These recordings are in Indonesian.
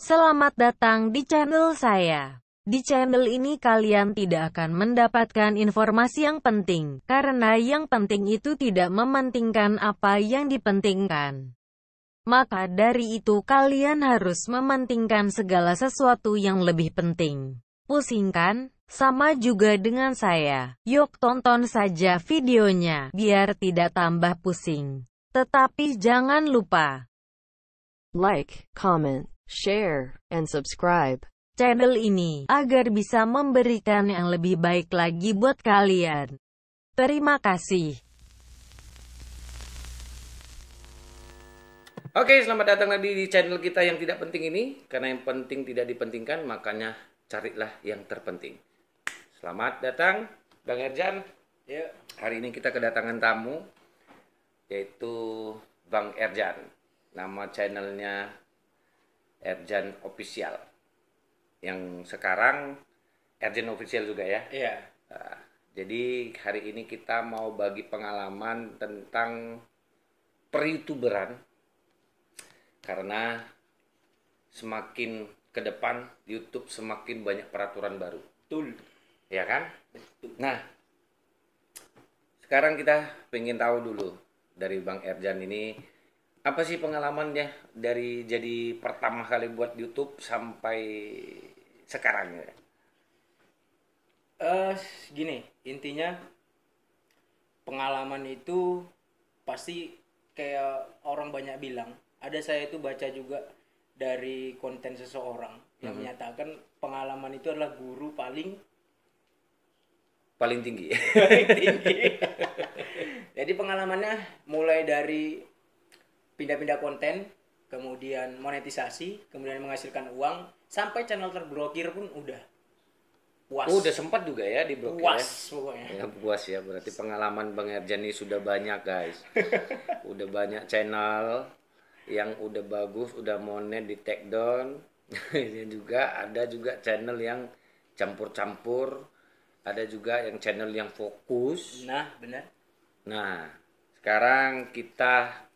Selamat datang di channel saya. Di channel ini kalian tidak akan mendapatkan informasi yang penting, karena yang penting itu tidak mementingkan apa yang dipentingkan. Maka dari itu kalian harus mementingkan segala sesuatu yang lebih penting. Pusing kan? Sama juga dengan saya. Yuk tonton saja videonya, biar tidak tambah pusing. Tetapi jangan lupa like, comment, share, and subscribe channel ini, agar bisa memberikan yang lebih baik lagi buat kalian. Terima kasih. Oke, selamat datang lagi di channel kita yang tidak penting ini. Karena yang penting tidak dipentingkan, makanya carilah yang terpenting. Selamat datang, Bang Erjan. Ya, hari ini kita kedatangan tamu, yaitu Bang Erjan. Nama channelnya Erjan Official. Yang sekarang Erjan Official juga ya? Iya. Nah, jadi hari ini kita mau bagi pengalaman tentang per-youtuberan. Karena semakin ke depan YouTube semakin banyak peraturan baru. Betul. Ya kan? Betul. Nah, sekarang kita pengen tahu dulu dari Bang Erjan ini, apa sih pengalamannya dari jadi pertama kali buat YouTube sampai sekarang ya? Gini, intinya pengalaman itu pasti kayak orang banyak bilang. Ada saya itu baca juga dari konten seseorang yang menyatakan pengalaman itu adalah guru paling tinggi. tinggi. Jadi pengalamannya mulai dari pindah-pindah konten, kemudian monetisasi, kemudian menghasilkan uang, sampai channel terblokir pun udah puas. Oh, udah sempat juga ya diblokir. Puas ya? Pokoknya. Ya, puas ya, berarti pengalaman Bang Erjan ini sudah banyak guys. Udah banyak channel yang udah bagus, udah monet di take down. ada juga channel yang campur-campur, ada juga yang channel yang fokus. Nah, benar. Nah, sekarang kita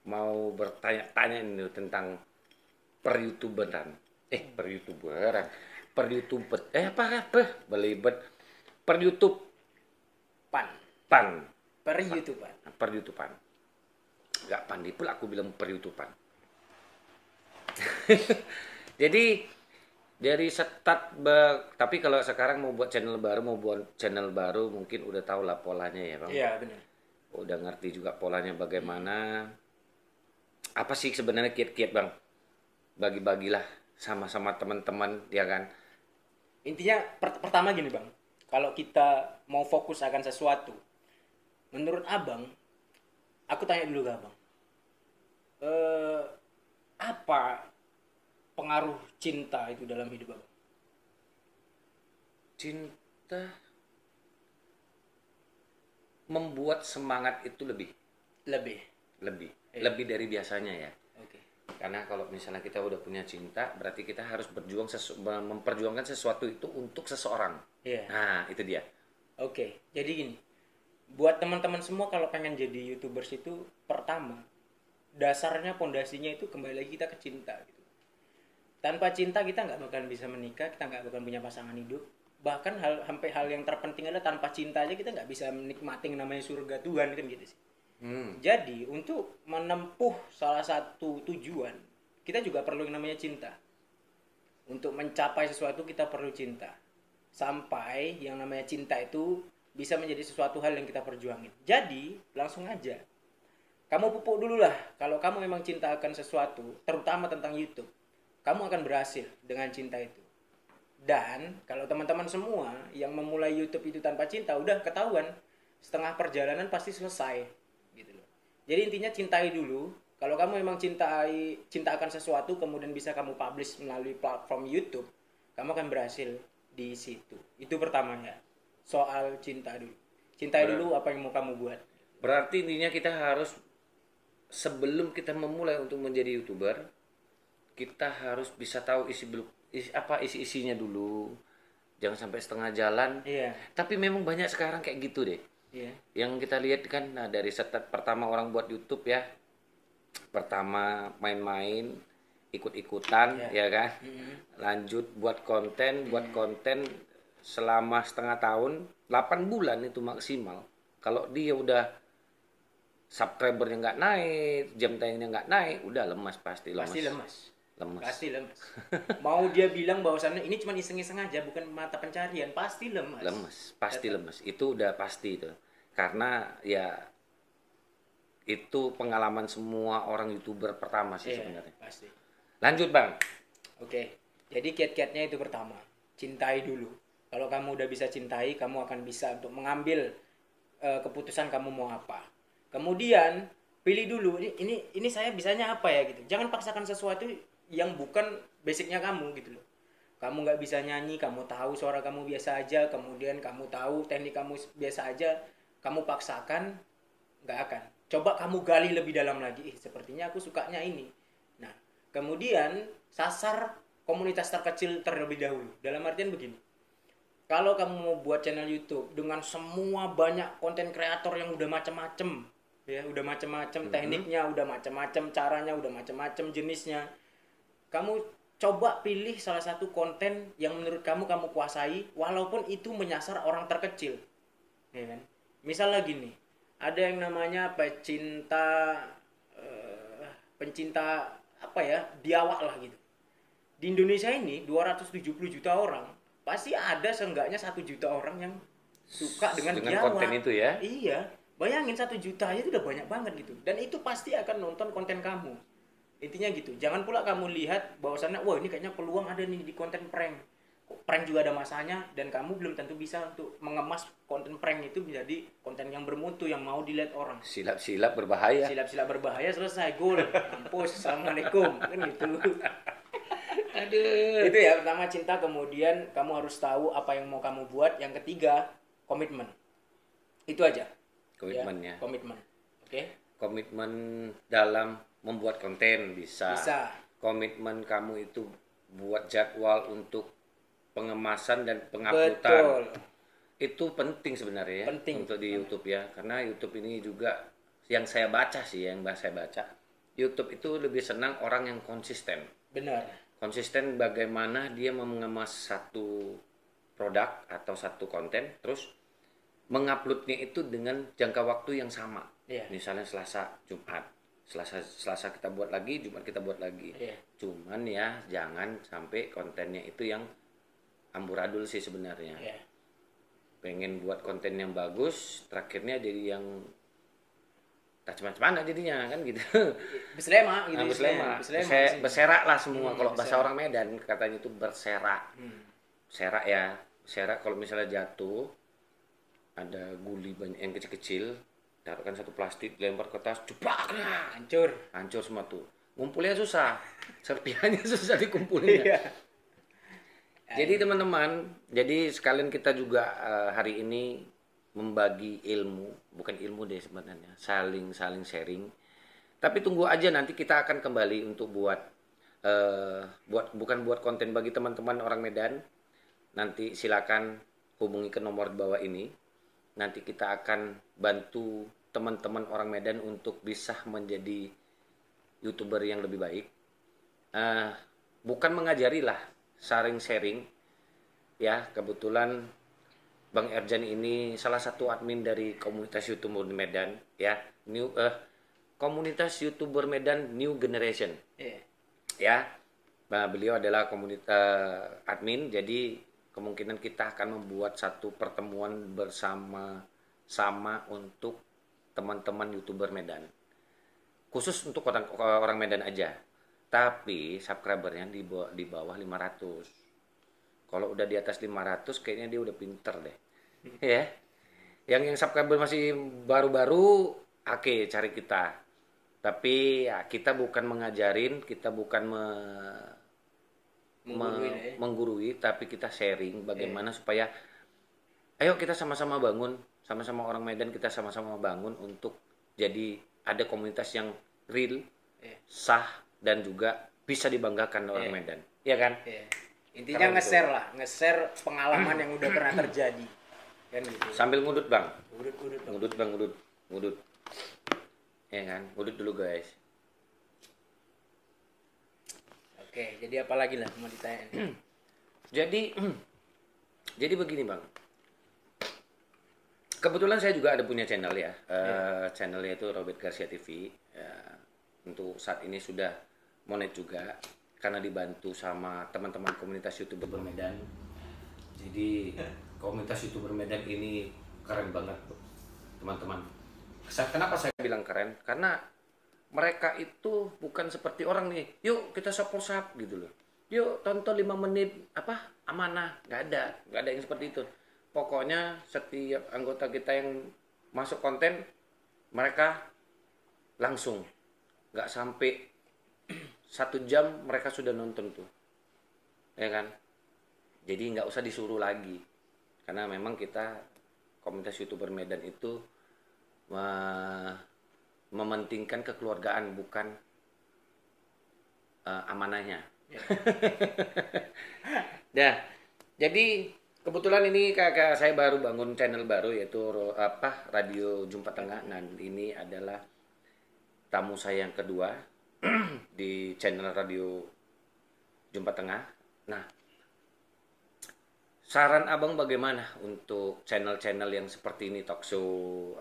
mau bertanya-tanya ini tentang per-youtuberan. Belibet. Per-youtube. Per-youtubean. Gak pandi pula aku bilang per-youtubean. Jadi dari tapi kalau sekarang mau buat channel baru mungkin udah tahu lah polanya ya Bang. Iya, benar. Udah ngerti juga polanya bagaimana. Apa sih sebenarnya kiat-kiat Bang? Bagi-bagilah sama-sama teman-teman ya kan. Intinya pertama gini Bang, kalau kita mau fokus akan sesuatu, menurut Abang, aku tanya dulu ke Abang, apa pengaruh cinta itu dalam hidup Abang? Cinta membuat semangat itu lebih dari biasanya ya. Oke. Karena kalau misalnya kita udah punya cinta, berarti kita harus memperjuangkan sesuatu itu untuk seseorang. Iya. Nah, itu dia. Oke, jadi gini, buat teman-teman semua kalau pengen jadi YouTubers itu, pertama, dasarnya, pondasinya itu kembali lagi kita ke cinta gitu. Tanpa cinta kita nggak bakalan bisa menikah, kita nggak bakalan punya pasangan hidup. Bahkan sampai hal yang terpenting adalah tanpa cinta aja kita nggak bisa menikmati yang namanya surga Tuhan kan gitu sih. Jadi untuk menempuh salah satu tujuan, kita juga perlu yang namanya cinta. Untuk mencapai sesuatu kita perlu cinta. Sampai yang namanya cinta itu bisa menjadi sesuatu hal yang kita perjuangin. Jadi langsung aja, kamu pupuk dulu lah. Kalau kamu memang cinta akan sesuatu, terutama tentang YouTube, kamu akan berhasil dengan cinta itu. Dan kalau teman-teman semua yang memulai YouTube itu tanpa cinta, udah ketahuan setengah perjalanan pasti selesai gitu loh. Jadi intinya cintai dulu. Kalau kamu memang cinta akan sesuatu, kemudian bisa kamu publish melalui platform YouTube, kamu akan berhasil di situ. Itu pertamanya. Soal cinta dulu. Cintai dulu apa yang mau kamu buat. Berarti intinya kita harus, sebelum kita memulai untuk menjadi YouTuber, kita harus bisa tahu isi-isinya dulu. Jangan sampai setengah jalan. Iya. Tapi memang banyak sekarang kayak gitu deh. Iya. Yang kita lihat kan, dari pertama orang buat YouTube ya, pertama main-main, ikut-ikutan, ya kan? Lanjut buat konten selama setengah tahun, 8 bulan itu maksimal. Kalau dia udah subscribernya nggak naik, jam tayangnya nggak naik, udah lemas, pasti lemas. Pasti lemas. Mau dia bilang bahwasannya ini cuma iseng-iseng aja, bukan mata pencarian, pasti lemas. Pasti lemas. Itu udah pasti itu. Karena ya itu pengalaman semua orang YouTuber pertama sih sebenarnya. Pasti. Lanjut, Bang. Oke. Jadi kiat-kiatnya itu pertama, cintai dulu. Kalau kamu udah bisa cintai, kamu akan bisa untuk mengambil keputusan kamu mau apa. Kemudian pilih dulu ini saya bisanya apa ya gitu. Jangan paksakan sesuatu yang bukan basicnya kamu gitu loh. Kamu nggak bisa nyanyi, kamu tahu suara kamu biasa aja, kemudian kamu tahu teknik kamu biasa aja, kamu paksakan nggak akan. Coba kamu gali lebih dalam lagi. Sepertinya aku sukanya ini. Nah, kemudian sasar komunitas terkecil terlebih dahulu. Dalam artian begini. Kalau kamu mau buat channel YouTube dengan semua banyak konten kreator yang udah macem-macem, ya udah macem-macem tekniknya, udah macem-macem caranya, udah macem-macem jenisnya. Kamu coba pilih salah satu konten yang menurut kamu kuasai, walaupun itu menyasar orang terkecil, ya kan? Misalnya gini, ada yang namanya pencinta apa ya, biawak lah gitu. Di Indonesia ini 270 juta orang, pasti ada seenggaknya 1 juta orang yang suka dengan biawak. Konten itu ya. Iya, bayangin 1 juta aja itu udah banyak banget gitu. Dan itu pasti akan nonton konten kamu. Intinya gitu. Jangan pula kamu lihat bahwasannya, wah ini kayaknya peluang ada nih di konten prank. Prank juga ada masanya, dan kamu belum tentu bisa untuk mengemas konten prank itu menjadi konten yang bermutu, yang mau dilihat orang. Silap-silap berbahaya. Silap-silap berbahaya, selesai, gol. Mampus, assalamualaikum. Kan gitu. Aduh. Itu ya, pertama cinta, kemudian kamu harus tahu apa yang mau kamu buat. Yang ketiga, komitmen. Itu aja. Komitmennya. Ya, komitmen. Oke. Komitmen dalam membuat konten bisa. Komitmen kamu itu buat jadwal untuk pengemasan dan penguploadan. Betul. Itu penting sebenarnya ya. Penting. Untuk di YouTube ya. Karena YouTube ini juga yang saya baca sih, YouTube itu lebih senang orang yang konsisten. Benar. Konsisten bagaimana dia mengemas satu produk atau satu konten, terus menguploadnya itu dengan jangka waktu yang sama. Misalnya Selasa, Jumat. Selasa kita buat lagi, Jumat kita buat lagi. Cuman ya jangan sampai kontennya itu yang amburadul sih sebenarnya. Pengen buat konten yang bagus, terakhirnya jadi yang macam-macam jadinya kan gitu. Beslema gitu. Berserak lah semua. Kalau bahasa orang Medan katanya itu berserak. Serak ya. Serak kalau misalnya jatuh, ada guli banyak yang kecil-kecil, taruhkan satu plastik, lempar kertas, jeblak, hancur semua tuh. Ngumpulnya susah, serpihannya susah dikumpulnya. Jadi teman-teman, jadi sekalian kita juga hari ini membagi ilmu, bukan ilmu deh sebenarnya, saling sharing. Tapi tunggu aja, nanti kita akan kembali untuk buat buat konten bagi teman-teman orang Medan. Nanti silakan hubungi ke nomor di bawah ini. Nanti kita akan bantu teman-teman orang Medan untuk bisa menjadi YouTuber yang lebih baik. Bukan mengajari lah, sharing. Ya, kebetulan Bang Erjan ini salah satu admin dari komunitas YouTuber Medan, ya. Komunitas YouTuber Medan New Generation. Ya. Nah, beliau adalah komunitas admin, jadi kemungkinan kita akan membuat satu pertemuan bersama untuk teman-teman YouTuber Medan. Khusus untuk orang Medan aja. Tapi subscribernya di bawah 500. Kalau udah di atas 500 kayaknya dia udah pinter deh. Ya. Yang subscriber masih baru-baru, oke, cari kita. Tapi ya, kita bukan mengajarin, kita bukan menggurui, tapi kita sharing bagaimana supaya ayo kita sama-sama bangun, sama-sama orang Medan, kita sama-sama bangun untuk jadi ada komunitas yang real, sah, dan juga bisa dibanggakan orang Medan. Iya kan? Intinya nge-share pengalaman yang udah pernah terjadi. Kan gitu. Sambil ngudut, Bang. Ngudut. Ya kan? Ngudut dulu, guys. Oke, jadi apa lagi lah mau ditanya? Jadi begini Bang. Kebetulan saya juga ada punya channel ya. Channelnya itu Robert Garcia TV. Ya, untuk saat ini sudah monet juga karena dibantu sama teman-teman komunitas YouTuber Medan. Jadi komunitas YouTuber Medan ini keren banget, teman-teman. Kenapa saya bilang keren? Karena mereka itu bukan seperti orang nih, yuk kita sap gitu loh, yuk tonton 5 menit amanah, nggak ada yang seperti itu. Pokoknya setiap anggota kita yang masuk konten, mereka langsung nggak sampai 1 jam mereka sudah nonton tuh, ya kan? Jadi nggak usah disuruh lagi, karena memang kita komunitas YouTuber Medan itu mementingkan kekeluargaan, bukan amanahnya. Nah, jadi kebetulan ini kakak saya baru bangun channel baru, yaitu Radio Jumpa Tengah. Nah, ini adalah tamu saya yang kedua di channel Radio Jumpa Tengah. Nah, saran abang bagaimana untuk channel-channel yang seperti ini, talk show,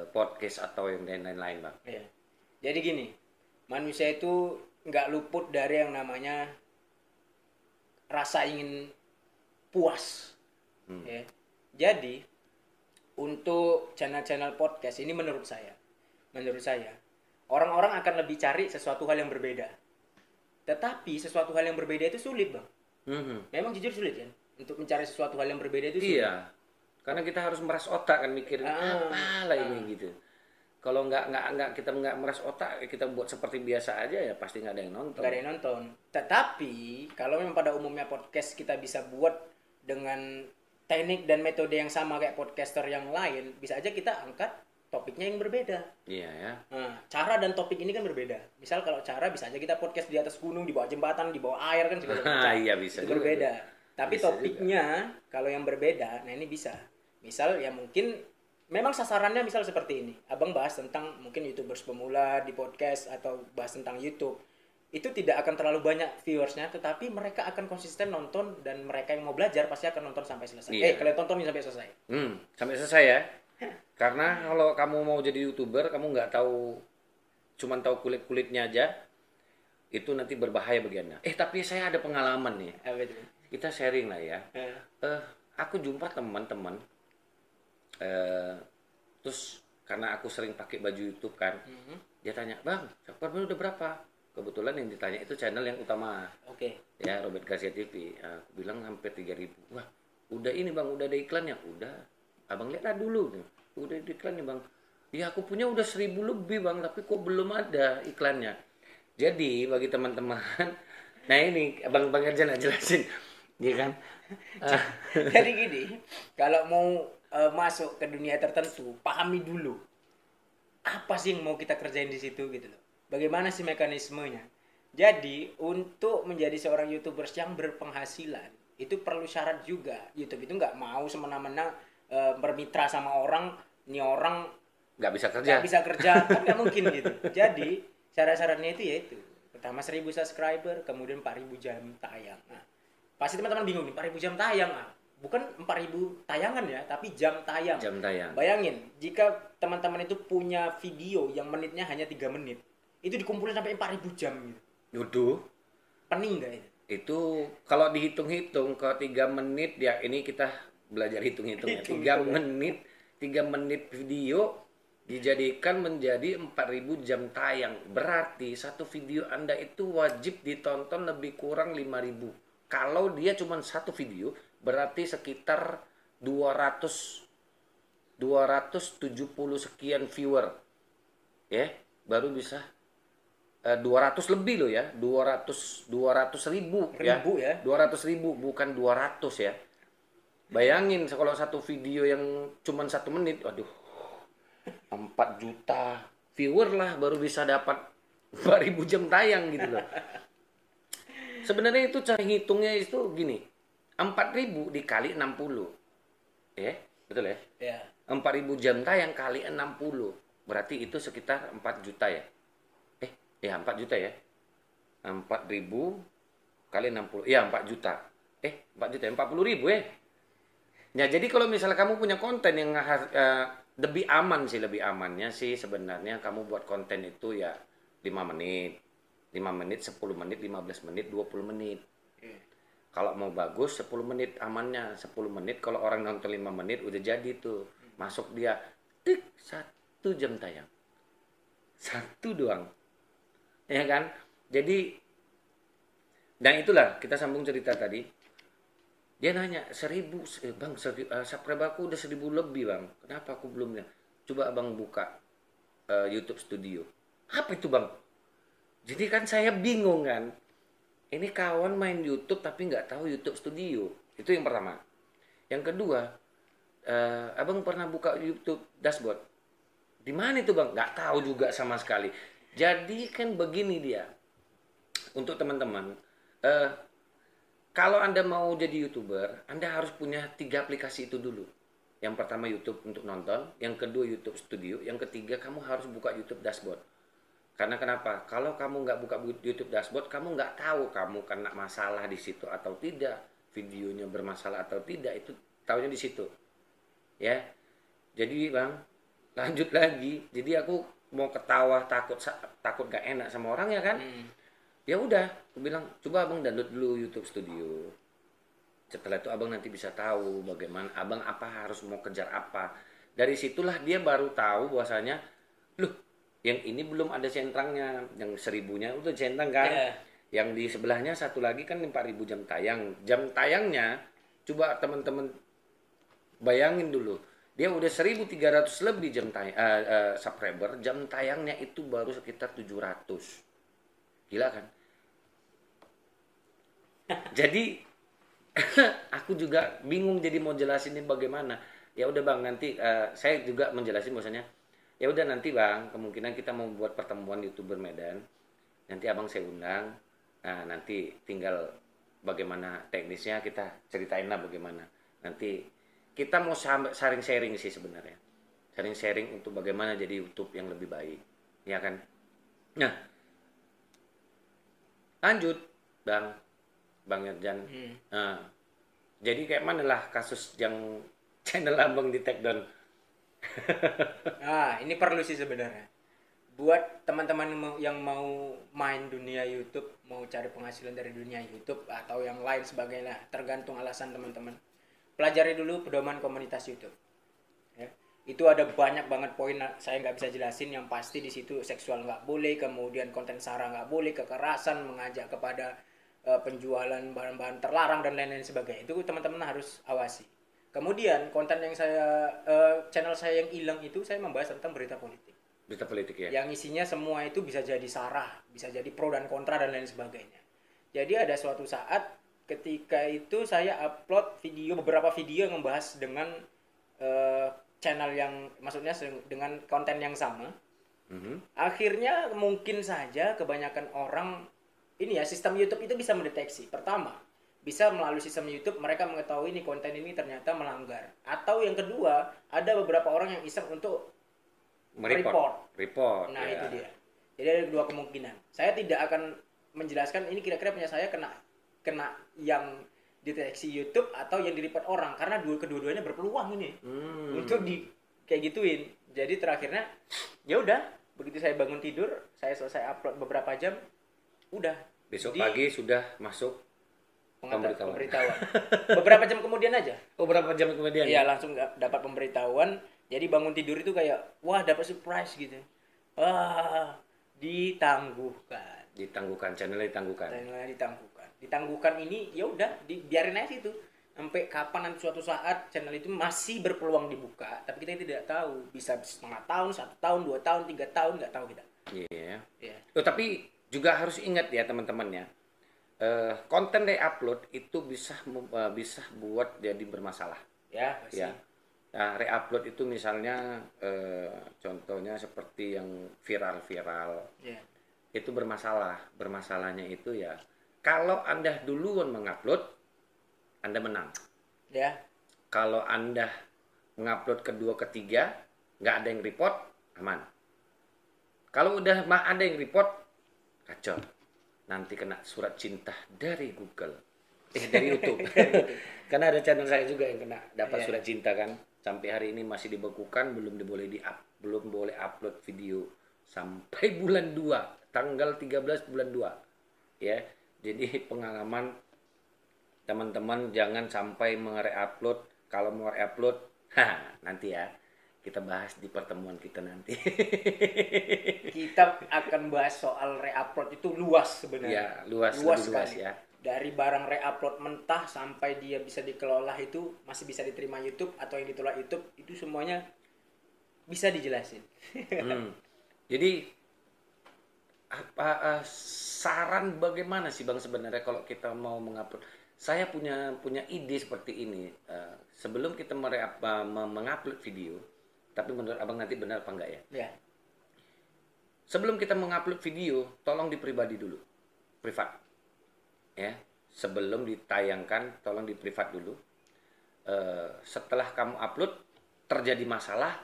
podcast atau yang lain-lain, Bang? Ya. Jadi gini, manusia itu nggak luput dari yang namanya rasa ingin puas. Ya. Jadi untuk channel-channel podcast ini menurut saya, orang-orang akan lebih cari sesuatu hal yang berbeda. Tetapi sesuatu hal yang berbeda itu sulit, Bang. Memang jujur sulit kan, untuk mencari sesuatu hal yang berbeda itu sulit. Iya. Karena kita harus meras otak kan, mikirin apalah ini gitu. Kalau kita nggak meras otak, kita buat seperti biasa aja ya pasti nggak ada yang nonton. Nggak ada yang nonton. Tetapi kalau memang pada umumnya podcast kita bisa buat dengan teknik dan metode yang sama kayak podcaster yang lain, bisa aja kita angkat topiknya yang berbeda. Iya ya. Nah, cara dan topik ini kan berbeda. Misal kalau cara bisa aja kita podcast di atas gunung, di bawah jembatan, di bawah air kan segala macam. Iya bisa. Itu berbeda. Tapi bisa topiknya juga. Kalau yang berbeda, nah ini bisa. Misal ya mungkin memang sasarannya misal seperti ini. Abang bahas tentang mungkin YouTubers pemula di podcast atau bahas tentang YouTube. Itu tidak akan terlalu banyak viewersnya, tetapi mereka akan konsisten nonton dan mereka yang mau belajar pasti akan nonton sampai selesai. Iya. Kalian tontonin sampai selesai. Sampai selesai ya. Karena kalau kamu mau jadi YouTuber, kamu nggak tahu, cuman tahu kulit-kulitnya aja, itu nanti berbahaya bagiannya. Tapi saya ada pengalaman nih. Kita sharing lah ya. Aku jumpa teman-teman. Terus karena aku sering pakai baju YouTube kan, dia tanya, Bang, subscriber udah berapa? Kebetulan yang ditanya itu channel yang utama. Oke. Ya, Robert Garcia TV. Aku bilang hampir 3.000. Wah, udah ini Bang, udah ada iklannya. Udah. Abang lihatlah dulu. Udah ada iklannya Bang. Ya aku punya udah 1.000 lebih Bang, tapi kok belum ada iklannya. Jadi bagi teman-teman, nah ini Bang Erjan jelasin, ya kan? Jadi gini, kalau mau masuk ke dunia tertentu, pahami dulu apa sih yang mau kita kerjain di situ gitu loh. Bagaimana sih mekanismenya? Jadi untuk menjadi seorang YouTubers yang berpenghasilan itu perlu syarat juga. YouTube itu nggak mau semena-mena bermitra sama orang, ini orang nggak bisa kerja, kan nggak mungkin gitu. Jadi syarat-syaratnya itu yaitu pertama 1.000 subscriber, kemudian 4.000 jam tayang. Nah, pasti teman-teman bingung nih, 4.000 jam tayang bukan 4.000 tayangan ya, tapi jam tayang. Jam tayang. Bayangin, jika teman-teman itu punya video yang menitnya hanya 3 menit, itu dikumpulin sampai 4.000 jam gitu. Yuduh. Pening nggak itu? Itu kalau dihitung-hitung ke 3 menit ya, ini kita belajar hitung-hitung ya. 3 menit video dijadikan menjadi 4.000 jam tayang. Berarti satu video Anda itu wajib ditonton lebih kurang 5.000. Kalau dia cuma satu video, berarti sekitar 270 sekian viewer. Ya, baru bisa 200 lebih loh ya. 200 ribu ya. 200 ribu bukan 200 ya. Bayangin kalau satu video yang cuma 1 menit, waduh, 4 juta viewer lah baru bisa dapat 4.000 jam tayang gitu loh. Sebenarnya itu cara hitungnya itu gini, 4.000 dikali 60. Ya, betul ya? Ya. 4.000 jam tayang kali 60. Berarti itu sekitar 4 juta ya? Ya 4 juta ya? 4.000 kali 60, ya 4 juta. 4 juta, 40.000 ya. Ya jadi kalau misalnya kamu punya konten yang lebih aman sih, lebih amannya sih sebenarnya kamu buat konten itu ya 5 menit. 5 menit, 10 menit, 15 menit, 20 menit. Kalau mau bagus 10 menit amannya. 10 menit kalau orang nonton 5 menit udah jadi tuh. Masuk dia tik 1 jam tayang. 1 doang. Ya kan? Jadi dan itulah kita sambung cerita tadi. Dia nanya 1.000 bang, subscriber aku udah 1.000 lebih bang. Kenapa aku belum ya? Coba abang buka YouTube Studio. Apa itu bang? Jadi kan saya bingung kan. Ini kawan main YouTube tapi nggak tahu YouTube Studio. Itu yang pertama. Yang kedua, abang pernah buka YouTube Dashboard. Di mana itu bang? Nggak tahu juga sama sekali. Jadi kan begini dia. Untuk teman-teman, kalau Anda mau jadi YouTuber, Anda harus punya 3 aplikasi itu dulu. Yang pertama YouTube untuk nonton, yang kedua YouTube Studio, yang ketiga kamu harus buka YouTube Dashboard. Karena kenapa? Kalau kamu nggak buka YouTube Dashboard, kamu nggak tahu kamu kena masalah di situ atau tidak, videonya bermasalah atau tidak, itu tahunya di situ. Ya. Jadi bang, lanjut lagi. Jadi aku mau ketawa takut nggak enak sama orang ya kan? Ya udah, aku bilang coba abang download dulu YouTube Studio. Setelah itu abang nanti bisa tahu bagaimana abang harus mau kejar apa. Dari situlah dia baru tahu bahwasanya, loh, yang ini belum ada centangnya, yang 1.000-nya udah centang kan. Yang di sebelahnya satu lagi kan 4.000 jam tayang. Jam tayangnya coba teman-teman bayangin dulu. Dia udah 1.300 lebih jam subscriber, jam tayangnya itu baru sekitar 700. Gila kan? Jadi aku juga bingung jadi mau jelasin ini bagaimana. Ya udah bang, nanti saya juga menjelasin bahwasanya ya udah nanti bang, kemungkinan kita mau buat pertemuan YouTuber Medan. Nanti abang saya undang. Nah, nanti tinggal bagaimana teknisnya kita ceritain lah bagaimana. Nanti kita mau sharing-sharing sih sebenarnya. Sharing-sharing untuk bagaimana jadi YouTube yang lebih baik. Ya kan? Nah, lanjut Bang Yerjan. Nah, jadi kayak mana lah kasus yang channel abang di take down? Ini perlu sih sebenarnya. Buat teman-teman yang mau main dunia YouTube, mau cari penghasilan dari dunia YouTube atau yang lain sebagainya, tergantung alasan teman-teman. Pelajari dulu pedoman komunitas YouTube. Ya. Itu ada banyak banget poin, saya nggak bisa jelasin. Yang pasti di situ seksual nggak boleh, kemudian konten sara nggak boleh, kekerasan, mengajak kepada penjualan barang-barang terlarang dan lain-lain sebagainya. Itu teman-teman harus awasi. Kemudian konten yang channel saya yang hilang itu saya membahas tentang berita politik. Berita politik ya. Yang isinya semua itu bisa jadi sarah, bisa jadi pro dan kontra dan lain sebagainya. Jadi ada suatu saat ketika itu saya upload beberapa video yang membahas dengan channel yang maksudnya dengan konten yang sama. Akhirnya mungkin saja kebanyakan orang ini ya, sistem YouTube itu bisa mendeteksi. Pertama, bisa melalui sistem YouTube mereka mengetahui ini konten ini ternyata melanggar. Atau yang kedua, ada beberapa orang yang iseng untuk report. Nah, ya. Itu dia. Jadi ada dua kemungkinan. Saya tidak akan menjelaskan ini kira-kira punya saya kena yang deteksi YouTube atau yang di-report orang, karena kedua-duanya berpeluang ini untuk kayak gituin. Jadi terakhirnya ya udah, begitu saya bangun tidur, saya selesai upload beberapa jam, udah. Besok pagi sudah masuk pemberitahuan. Beberapa jam kemudian aja. Beberapa jam kemudian. Iya, langsung dapat pemberitahuan. Jadi bangun tidur itu kayak wah, dapat surprise gitu. Wah, ditangguhkan. Channelnya ditangguhkan ini ya udah biarin aja itu. Sampai kapan nanti suatu saat channel itu masih berpeluang dibuka, tapi kita tidak tahu. Bisa setengah tahun, 1 tahun, 2 tahun, 3 tahun, nggak tahu kita. Iya. Yeah. Tapi juga harus ingat ya teman-teman ya, konten re-upload itu bisa buat jadi bermasalah. Ya, pasti. Ya. Nah, re-upload itu misalnya contohnya seperti yang viral-viral. Yeah. Itu bermasalah. Bermasalahnya itu ya, kalau Anda duluan mengupload, Anda menang. Ya. Kalau Anda mengupload kedua, ketiga, nggak ada yang report, aman. Kalau udah ada yang report, kacau. nanti kena surat cinta dari Google, dari YouTube. Karena ada channel saya juga yang kena dapat surat cinta kan. Sampai hari ini masih dibekukan, belum boleh upload video sampai bulan 2, tanggal 13 bulan 2. Ya. Jadi pengalaman teman-teman jangan sampai upload. Kalau mau upload, nanti ya kita bahas di pertemuan kita nanti. Kita akan bahas soal reupload itu luas sebenarnya. Ya, luas sekali. ya. Dari barang reupload mentah sampai dia bisa dikelola itu masih bisa diterima YouTube atau yang ditolak YouTube, itu semuanya bisa dijelasin. Jadi saran bagaimana sih Bang sebenarnya kalau kita mau mengupload? Saya punya ide seperti ini. Sebelum kita mengupload video, tapi menurut Abang nanti benar apa enggak ya? Ya. Sebelum kita mengupload video, tolong di pribadi dulu. Privat. Ya. Sebelum ditayangkan, tolong di privat dulu. Setelah kamu upload, terjadi masalah,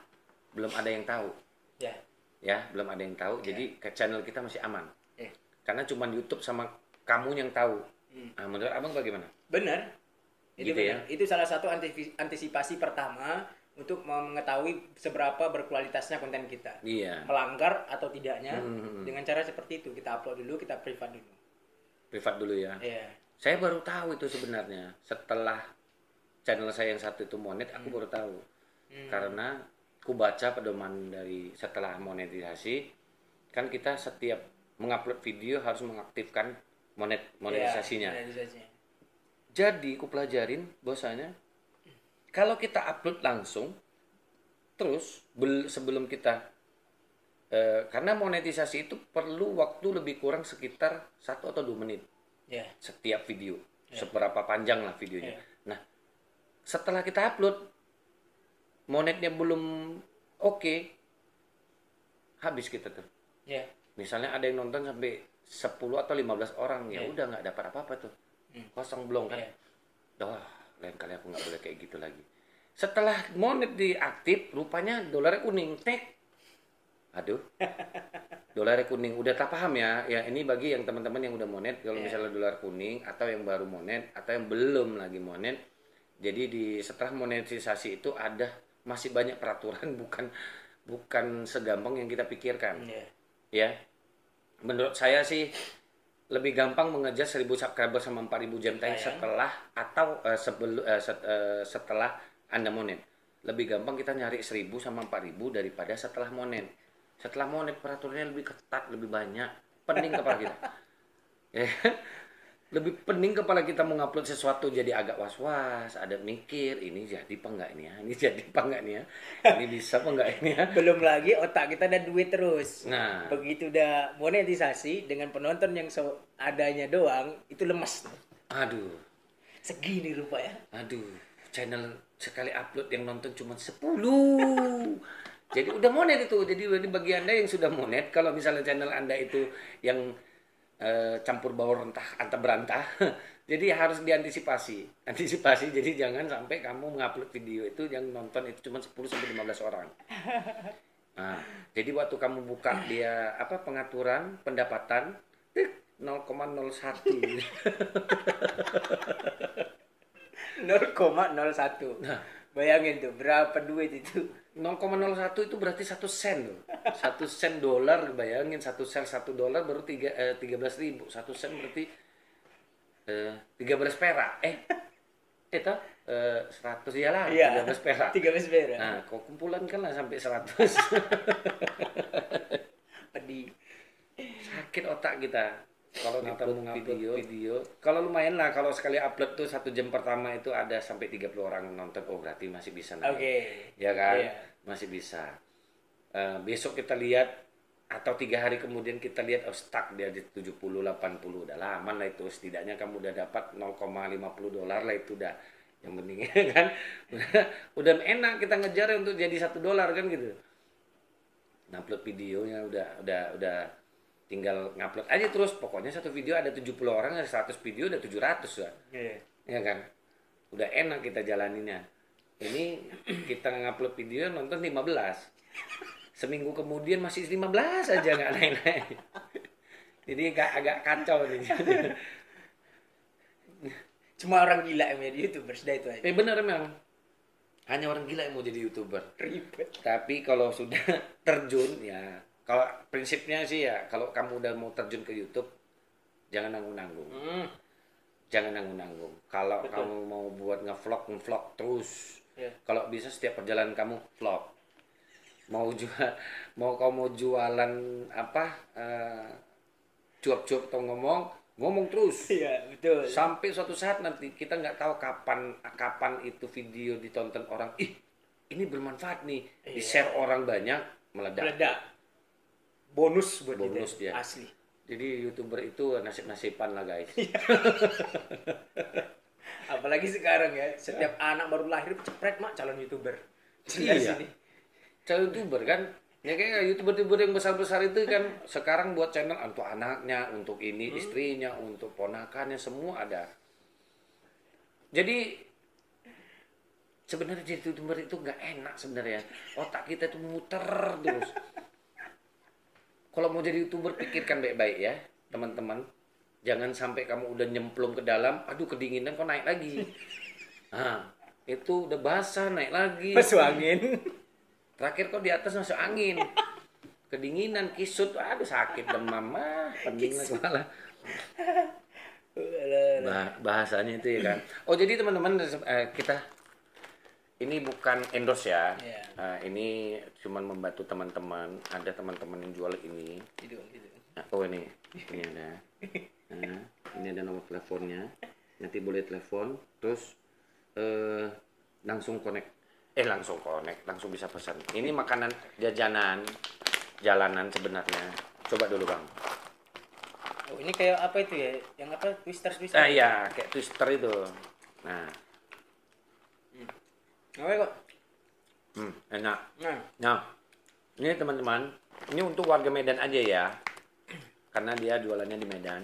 belum ada yang tahu. Ya. Ya, belum ada yang tahu. Jadi ke channel kita masih aman. Ya. Karena cuma di YouTube sama kamu yang tahu. Nah, menurut Abang bagaimana? Benar. Itu Gitu benar. ya? Itu salah satu antisipasi pertama untuk mengetahui seberapa berkualitasnya konten kita. Iya. Melanggar atau tidaknya dengan cara seperti itu. Kita upload dulu, kita privat dulu. Privat dulu ya. Iya. Saya baru tahu itu sebenarnya. Setelah channel saya yang satu itu monet, aku baru tahu. Karena aku baca pedoman dari setelah monetisasi, kan kita setiap mengupload video harus mengaktifkan monetisasinya. Iya, monetisasinya. Jadi aku pelajarin bahwasanya kalau kita upload langsung, terus sebelum kita karena monetisasi itu perlu waktu lebih kurang sekitar 1 atau 2 menit Ya. setiap video, seberapa panjang lah videonya. Ya. Nah, setelah kita upload, monetnya belum oke, habis kita tuh. Ya. Misalnya ada yang nonton sampai 10 atau 15 orang, ya udah nggak dapat apa-apa tuh, kosong belum kan. Lain kali aku nggak boleh kayak gitu lagi. Setelah monet diaktif, rupanya dolarnya kuning, aduh, dolarnya kuning. Udah tak paham ya ini bagi yang teman-teman yang udah monet, kalau misalnya dolar kuning atau yang baru monet atau yang belum lagi monet. Jadi setelah monetisasi itu masih banyak peraturan, bukan segampang yang kita pikirkan. Ya, menurut saya sih lebih gampang mengejar 1000 subscriber sama 4000 jam tayang setelah Anda monet. Lebih gampang kita nyari 1000 sama 4000 daripada setelah monet. Setelah monet peraturannya lebih ketat, lebih banyak, pening kepala kita. Ya, lebih pening kepala kita mengupload sesuatu, jadi agak was-was, ada mikir ini jadi apa enggak ini ya, ini jadi apa enggak nih ya, ini bisa apa enggak ini ya. Belum lagi otak kita ada duit terus. Nah, Begitu udah monetisasi dengan penonton yang adanya doang, itu lemes. aduh, Segini rupa ya. aduh, channel sekali upload yang nonton cuma 10. Jadi udah monet itu. Jadi bagi Anda yang sudah monet, kalau misalnya channel Anda itu yang campur baur antah berantah, jadi harus diantisipasi. Jadi jangan sampai kamu mengupload video itu yang nonton itu cuma 10 sampai 15 orang. Nah, jadi waktu kamu buka dia pengaturan pendapatan 0,01. 0,01. Nah, bayangin tuh berapa duit itu. 0,01 itu berarti 1 sen loh. 1 sen dolar, bayangin 1 sen 1 dolar baru 13.000. 1 sen berarti 13 perak. Itu 100 ya lah, 13 perak. 13 perak. Nah, kau kumpulan kan lah sampai 100. Pedih. Sakit otak kita. Kalau kita mau video, kalau lumayan lah, kalau sekali upload tuh 1 jam pertama itu ada sampai 30 orang nonton, berarti masih bisa naik. Oke. Ya kan? Iya. Masih bisa. Besok kita lihat atau 3 hari kemudian kita lihat stuck dia di 70 80, udah lah aman lah itu, setidaknya kamu udah dapat 0,50 dolar lah, itu udah yang penting kan. Udah enak kita ngejar untuk jadi 1 dolar kan gitu. Upload videonya udah tinggal ngupload aja terus, pokoknya satu video ada 70 orang, ada 100 video ada 700 kan. Ya kan? Udah enak kita jalaninnya. Ini kita ngupload video nonton 15. Seminggu kemudian masih 15 aja nggak naik-naik. Jadi agak kacau nih. Cuma orang gila yang jadi YouTuber, sudah itu aja. Bener memang. Hanya orang gila yang mau jadi YouTuber. Ribet. Tapi kalau sudah terjun ya, kalau prinsipnya sih ya, kalau kamu udah mau terjun ke YouTube, jangan nanggung-nanggung. Jangan nanggung-nanggung. Kalau Betul. kamu mau buat ngevlog terus. Ya. Kalau bisa setiap perjalanan kamu vlog. Mau kamu jualan apa? Cuap-cuap atau ngomong terus. Iya, betul. Sampai suatu saat nanti kita nggak tahu kapan itu video ditonton orang. Ih, ini bermanfaat nih. Di share orang banyak, meledak. Meledak. Bonus buat Bonus kita. dia. Asli. Jadi YouTuber itu nasib-nasiban lah guys. Apalagi sekarang ya, setiap anak baru lahir cepret mak calon YouTuber. Jelas Iya. ini. Calon YouTuber kan. Ya kayak YouTuber yang besar-besar itu kan sekarang buat channel untuk anaknya, untuk ini istrinya, untuk ponakannya semua ada. Jadi sebenarnya jadi YouTuber itu nggak enak sebenarnya. Otak kita itu muter terus. Kalau mau jadi YouTuber pikirkan baik-baik ya, teman-teman. Jangan sampai kamu udah nyemplung ke dalam, aduh kedinginan kok naik lagi. Nah, itu udah basah naik lagi. Masuk angin. Terakhir kok di atas masuk angin. Kedinginan, kisut, aduh sakit demam, pening lah kepala. Bahasanya itu ya kan. Oh jadi teman-teman kita ini bukan endorse ya. Iya. Ini cuma membantu teman-teman. Ada teman-teman yang jual ini. Gitu. Oh ini ada. Nah, ini ada nomor teleponnya. Nanti boleh telepon. Terus langsung langsung bisa pesan. Ini makanan jajanan jalanan sebenarnya. Coba dulu bang. Oh, ini kayak apa itu ya? Yang apa? Twister. Iya, kayak twister itu. Nah, Oke kok. enak. Nah, Nah, ini teman-teman, ini untuk warga Medan aja ya, karena dia jualannya di Medan.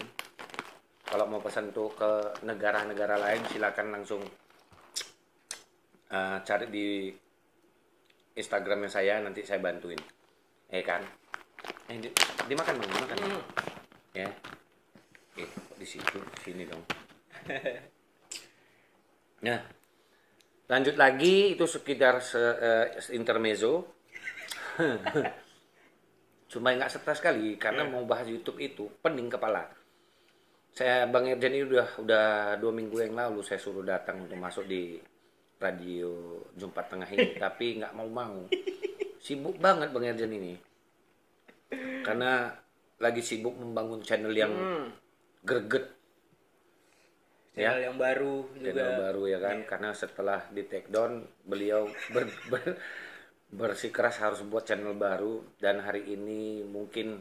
Kalau mau pesan tuh ke negara-negara lain, silakan langsung cari di Instagramnya saya, nanti saya bantuin. Kan? Dimakan bang, dimakan. Ya. Di situ, sini dong. Nah, lanjut lagi itu sekitar intermezzo. Cuma nggak stres kali karena mau bahas YouTube itu pening kepala. Bang Erjan ini udah 2 minggu yang lalu saya suruh datang untuk masuk di radio Jumat Tengah ini, tapi nggak mau. Sibuk banget Bang Erjan ini. Karena lagi sibuk membangun channel yang greget. channel yang baru juga. Channel baru ya kan, karena setelah di take down beliau bersikeras harus buat channel baru dan hari ini mungkin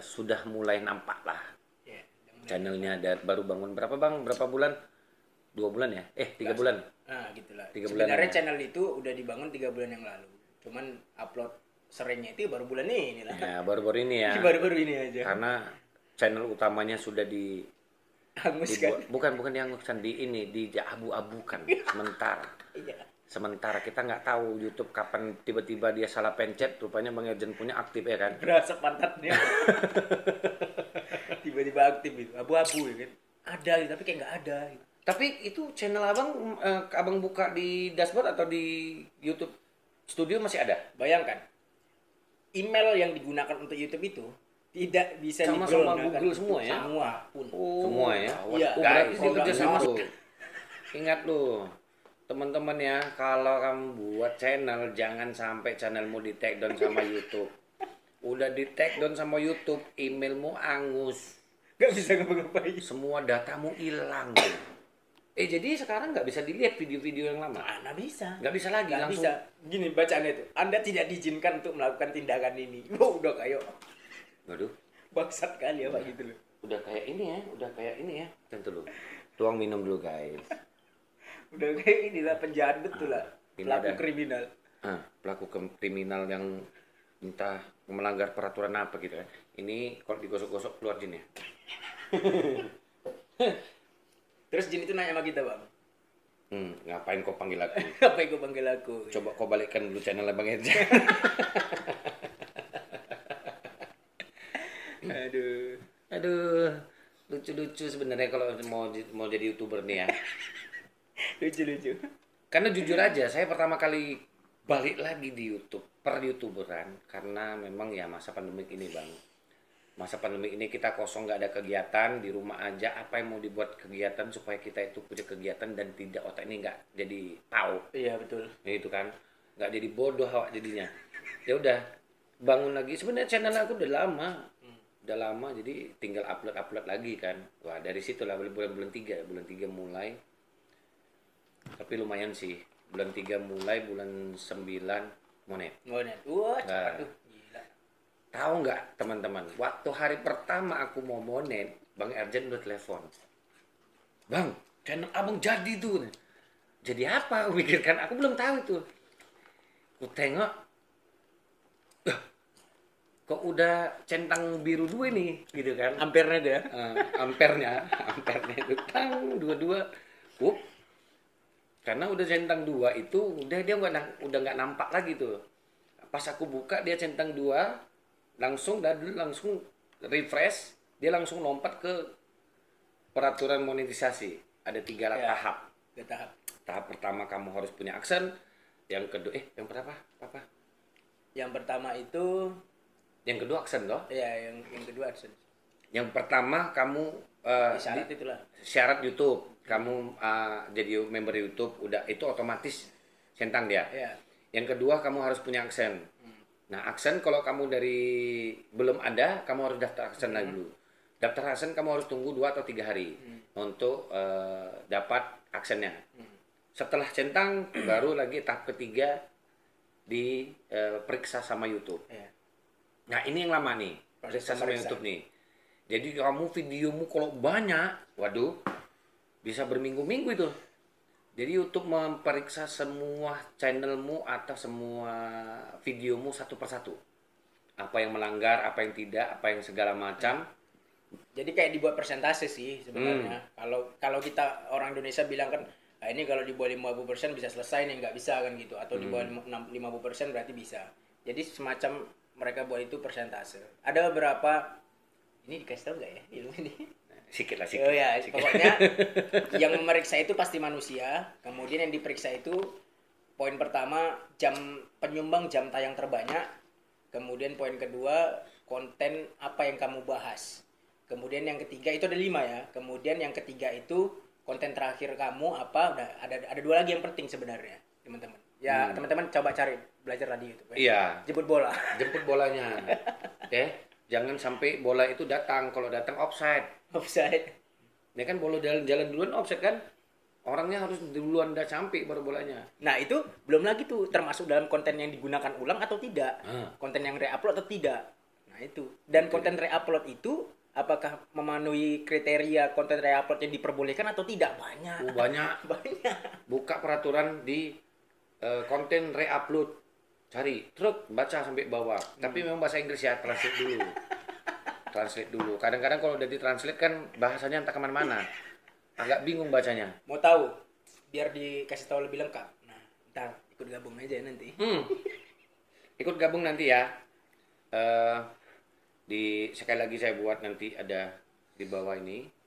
sudah mulai nampak lah channelnya. Dan baru bangun berapa bang? Berapa bulan? 2 bulan ya? 3 bulan? Nah gitulah. 3 bulan Sebenarnya ya? channel itu udah dibangun 3 bulan yang lalu. Cuman upload seringnya itu baru bulan ini lah. Ya baru-baru ini ya. Baru-baru ini aja. Karena channel utamanya sudah Hanguskan. bukan dihanguskan, diabu-abukan sementara. Iya. Sementara kita nggak tahu YouTube kapan tiba-tiba dia salah pencet, rupanya Bang Erjan punya aktif ya kan. Berasa pantatnya. Tiba-tiba aktif itu. Abu-abu ya kan. Ada tapi kayak nggak ada. Tapi itu channel abang buka di dashboard atau di YouTube Studio masih ada? Bayangkan. Email yang digunakan untuk YouTube itu tidak bisa Sama Google semua ya? Semua pun. Semua ya? Iya. Berarti Kalau kerja nggak sama masuk. tuh. Ingat lu, teman-teman ya, kalau kamu buat channel, jangan sampai channelmu di take down sama YouTube. Udah di take down sama YouTube, emailmu angus. Nggak bisa ngapa-ngapain. Semua datamu hilang. Jadi sekarang nggak bisa dilihat video-video yang lama? Nggak bisa. Nggak bisa lagi, Nggak langsung. bisa. Gini bacaannya itu. Anda tidak diizinkan untuk melakukan tindakan ini. Wah, udah kayak Waduh, bangsat kali ya Pak gitu loh. udah kayak ini ya. Tentu lu. Tuang minum dulu guys. Udah kayak inilah penjahat betul lah. Ini Pelaku ada. kriminal. Pelaku kriminal yang entah melanggar peraturan apa gitu kan. Ini kalau digosok-gosok keluar jin ya. Terus jin itu nanya sama kita Bang. Ngapain kau panggil aku? Apa yang kau panggil aku? Coba kau balikkan dulu channel Bang Erjan. Aduh. Aduh, lucu-lucu sebenarnya kalau mau jadi YouTuber nih ya. Lucu-lucu. Karena jujur aja, saya pertama kali balik lagi di YouTube, per-YouTuberan, karena memang ya masa pandemik ini bang. Masa pandemik ini kita kosong, nggak ada kegiatan, di rumah aja, apa yang mau dibuat kegiatan supaya kita itu punya kegiatan dan tidak otak ini nggak jadi tahu. Iya betul. Ya, itu kan, nggak jadi bodoh awak jadinya. Ya udah, bangun lagi. Sebenarnya channel aku udah lama, jadi tinggal upload lagi kan. Wah dari situ lah bulan 3 mulai. Tapi lumayan sih, bulan 3 mulai, bulan 9 monet. Monet. Wah, cepat Nah. tuh. Gila. Tahu nggak teman-teman, waktu hari pertama aku mau monet, Bang Erjan udah telepon. Bang, channel abang jadi tuh. Jadi apa? Aku pikirkan, aku belum tahu itu. Aku tengok, kok udah centang biru 2 nih, gitu kan. Ampernya dia. Ampernya itu tang 22. Karena udah centang 2 itu udah dia udah nggak nampak lagi tuh. Pas aku buka dia centang 2, langsung refresh, dia langsung lompat ke peraturan monetisasi. Ada 3 tahap. Tahap pertama kamu harus punya aksen, yang kedua yang pertama apa? Yang pertama itu Yang kedua aksen toh? ya yang kedua AdSense. Yang pertama kamu Syarat itulah. syarat YouTube, kamu jadi member YouTube, udah itu otomatis centang dia. Ya. Yang kedua kamu harus punya aksen. Nah aksen kalau kamu dari belum ada, kamu harus daftar aksen lagi dulu. Daftar aksen kamu harus tunggu 2 atau 3 hari untuk dapat aksennya. Setelah centang baru lagi tahap ketiga diperiksa sama YouTube. Ya. Nah ini yang lama nih, periksa sama YouTube nih. Jadi kamu videomu kalau banyak, waduh, bisa berminggu-minggu itu. Jadi YouTube memeriksa semua channelmu atau semua videomu satu persatu. Apa yang melanggar, apa yang tidak, apa yang segala macam. Jadi kayak dibuat persentase sih sebenarnya. Kalau kita orang Indonesia bilang kan, nah ini kalau di bawah 50% bisa selesai nih, nggak bisa kan gitu. Atau di bawah 50% berarti bisa. Jadi semacam mereka buat itu persentase. Ada beberapa, ini dikasih tahu nggak ya ilmu ini? Sikit lah. Oh ya, pokoknya yang memeriksa itu pasti manusia. Kemudian yang diperiksa itu poin pertama penyumbang jam tayang terbanyak. Kemudian poin kedua konten apa yang kamu bahas. Kemudian yang ketiga itu ada 5 ya. Kemudian yang ketiga itu konten terakhir kamu apa. Udah ada 2 lagi yang penting sebenarnya teman-teman. Ya teman-teman coba cari belajar tadi itu. Iya. Jemput bola. Jemput bolanya. Jangan sampai bola itu datang. Kalau datang offside. Offside. Ini kan bola jalan duluan offside kan. Orangnya harus duluan udah sampai baru bolanya. Nah itu belum lagi tuh termasuk dalam konten yang digunakan ulang atau tidak. Konten yang re-upload atau tidak. Nah itu. Dan konten re-upload itu apakah memenuhi kriteria konten re-upload yang diperbolehkan atau tidak? Banyak. Banyak. Banyak. Buka peraturan di konten re-upload. Cari, truk baca sampai bawah. Tapi memang bahasa Inggris ya, translate dulu. Kadang-kadang kalau udah ditranslate kan bahasanya entah kemana-mana. Agak bingung bacanya. Mau tahu? Biar dikasih tahu lebih lengkap. Nah, ntar ikut gabung aja nanti. Ikut gabung nanti ya. Sekali lagi saya buat nanti ada di bawah ini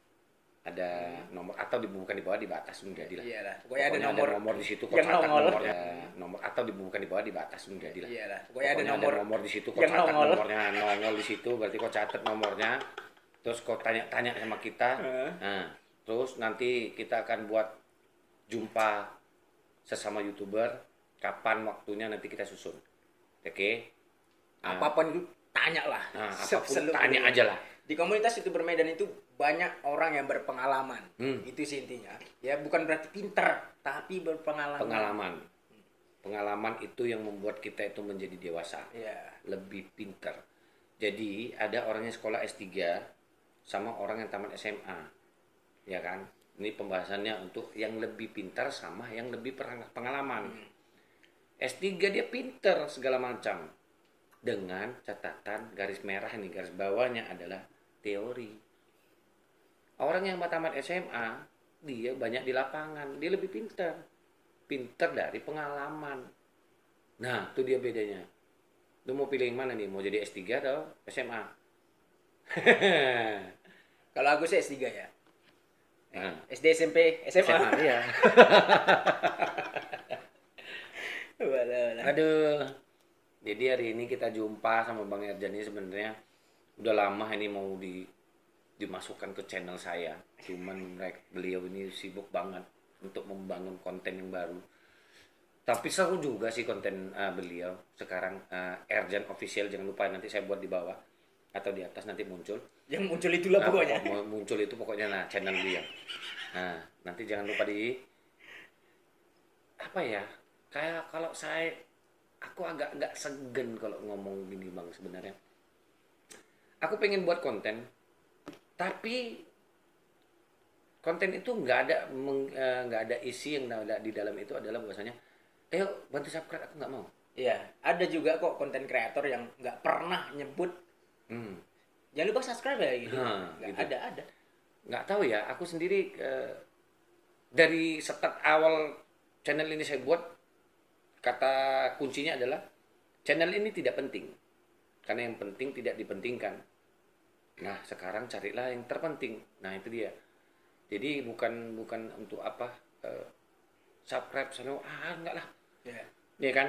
ada nomor, atau bukan di bawah, di batas menjadilah. Iyalah. Pokoknya ada nomor di situ, kok yang catat nongol. nomornya, nomor atau bukan di bawah, di batas menjadilah. Iyalah. Pokoknya ada nomor di situ, kok yang catat nongol. nomornya, nongol di situ, berarti kok catat nomornya. Terus kok tanya-tanya sama kita. Nah, terus nanti kita akan buat jumpa sesama YouTuber, kapan waktunya nanti kita susun. Oke? Apapun itu tanyalah. Nah, apapun tanya aja lah. Di komunitas YouTuber Medan itu banyak orang yang berpengalaman. Itu sih intinya. Ya bukan berarti pinter, tapi berpengalaman. Pengalaman itu yang membuat kita itu menjadi dewasa. Ya. Lebih pinter. Jadi ada orang yang sekolah S3 sama orang yang tamat SMA. Ya kan? Ini pembahasannya untuk yang lebih pintar sama yang lebih pengalaman. S3 dia pinter segala macam. Dengan catatan garis merah nih, garis bawahnya adalah teori. Orang yang tamat SMA, dia banyak di lapangan, dia lebih pintar. Pintar dari pengalaman. Nah, itu dia bedanya. Lu mau pilih yang mana nih? Mau jadi S3 atau SMA? Kalau aku sih S3 ya. Nah, SD, SMP, SMA. SMA, iya. Walah. Aduh. Jadi hari ini kita jumpa sama Bang Erjan ini sebenarnya udah lama ini mau dimasukkan ke channel saya. Cuman beliau ini sibuk banget untuk membangun konten yang baru. Tapi seru juga sih konten beliau sekarang, Erjan Official, jangan lupa nanti saya buat di bawah atau di atas nanti muncul. Yang muncul itulah pokoknya. Muncul itu pokoknya channel beliau. Nah, nanti jangan lupa apa ya? Kayak kalau aku agak nggak segen kalau ngomong gini Bang sebenarnya. Aku pengen buat konten, tapi konten itu nggak ada isi yang ada di dalam itu adalah bahwasanya, ayo bantu subscribe, aku nggak mau. Iya, ada juga kok konten kreator yang nggak pernah nyebut jangan lupa subscribe ya gitu. Nggak gitu. ada. Nggak tahu ya, aku sendiri dari start awal channel ini saya buat, kata kuncinya adalah channel ini tidak penting karena yang penting tidak dipentingkan. Nah sekarang carilah yang terpenting. Nah itu dia. Jadi bukan untuk apa subscribe selalu enggak lah. Ya kan?